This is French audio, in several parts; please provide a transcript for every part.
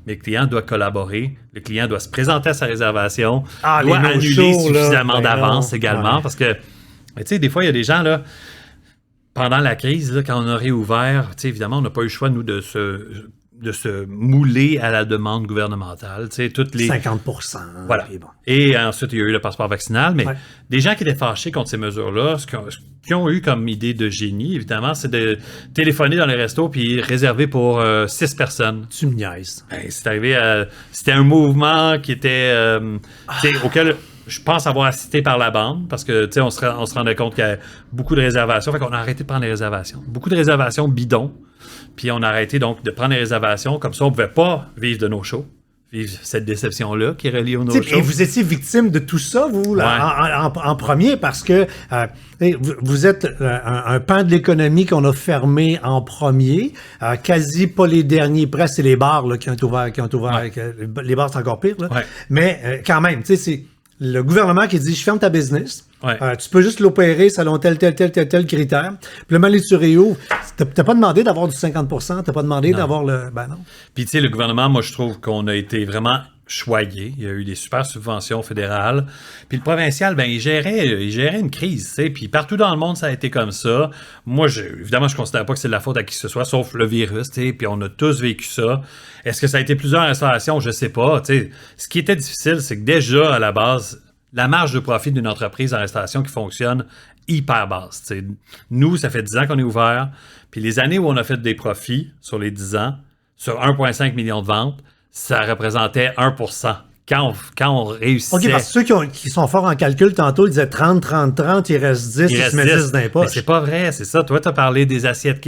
mais le client doit collaborer, le client doit se présenter à sa réservation, Ah, doit les annuler no-shows, là, suffisamment ben d'avance non. également, Ouais. parce que, tu sais, des fois, il y a des gens, là, pendant la crise, là, quand on a réouvert, tu sais, évidemment, on n'a pas eu le choix, nous, de se mouler à la demande gouvernementale. Tu sais, toutes les... 50%. Voilà. Puis bon. Et ensuite, il y a eu le passeport vaccinal, mais Ouais. des gens qui étaient fâchés contre ces mesures-là, ce qu'ils ont eu comme idée de génie, évidemment, c'est de téléphoner dans les restos puis réserver pour 6 personnes. Tu me niaises. Ben, c'est arrivé à... C'était un mouvement qui était... tu sais, auquel je pense avoir assisté par la bande, parce que, tu sais, on se rendait compte qu'il y avait beaucoup de réservations. Fait qu'on a arrêté de prendre les réservations. Beaucoup de réservations bidons. Puis on a arrêté, donc, de prendre les réservations. Comme ça, on ne pouvait pas vivre de nos shows. Vivre cette déception-là qui est reliée aux no-shows. Et vous étiez victime de tout ça, vous, là, en premier, parce que vous êtes un pan de l'économie qu'on a fermé en premier. Quasi pas les derniers, presque, c'est les bars là, qui ont ouvert. Ouais. Les bars, c'est encore pire. Là. Ouais. Mais quand même, tu sais, c'est le gouvernement qui dit « Je ferme ta business. Ouais. Tu peux juste l'opérer selon tel critère. » Puis le moment tu réouvres, t'as pas demandé d'avoir du 50%, t'as pas demandé d'avoir le... Ben non. Puis, tu sais, le gouvernement, moi, je trouve qu'on a été vraiment choyé. Il y a eu des super subventions fédérales. Puis le provincial, ben il gérait une crise, tu sais. Puis partout dans le monde, ça a été comme ça. Moi, évidemment, je ne considère pas que c'est de la faute à qui que ce soit, sauf le virus, tu sais. Puis on a tous vécu ça. Est-ce que ça a été plusieurs restaurations? Je sais pas, tu sais. Ce qui était difficile, c'est que déjà, à la base, la marge de profit d'une entreprise en restauration qui fonctionne hyper basse. T'sais. Nous, ça fait 10 ans qu'on est ouvert. Puis les années où on a fait des profits sur les 10 ans, sur 1,5 million de ventes, ça représentait 1%. Quand on réussissait... OK, parce que ceux qui sont forts en calcul, tantôt, ils disaient 30, il reste 10, ils se mettent 10 dans les poches. Mais c'est pas vrai, c'est ça. Toi, tu as parlé des assiettes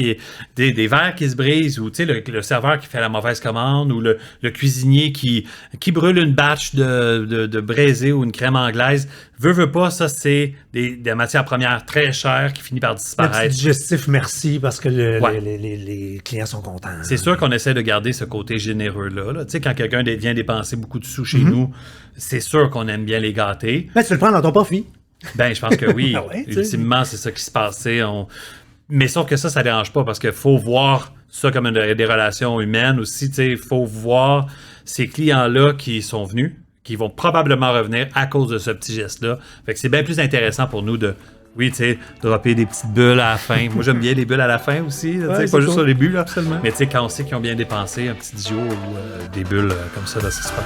des verres qui se brisent, ou le serveur qui fait la mauvaise commande, ou le cuisinier qui brûle une batch de braisé ou une crème anglaise. Veut pas, ça, c'est des matières premières très chères qui finissent par Le disparaître. petit digestif, merci, parce que les clients sont contents. C'est sûr qu'on essaie de garder ce côté généreux-là. Tu sais, quand quelqu'un vient dépenser beaucoup de sous chez nous, c'est sûr qu'on aime bien les gâter. Mais tu le prends dans ton profit. Ben, je pense que oui. Ah ouais, ultimement, c'est ça qui se passait. Mais sauf que ça dérange pas parce qu'il faut voir ça comme des relations humaines aussi. Il faut voir ces clients-là qui sont venus, qui vont probablement revenir à cause de ce petit geste-là. Fait que c'est bien plus intéressant pour nous de... Oui, tu sais, dropper des petites bulles à la fin. Moi, j'aime bien les bulles à la fin aussi. Ouais, pas juste cool. sur les bulles, là. Absolument. Mais tu sais, quand on sait qu'ils ont bien dépensé un petit Dijon ou des bulles comme ça, là, c'est super.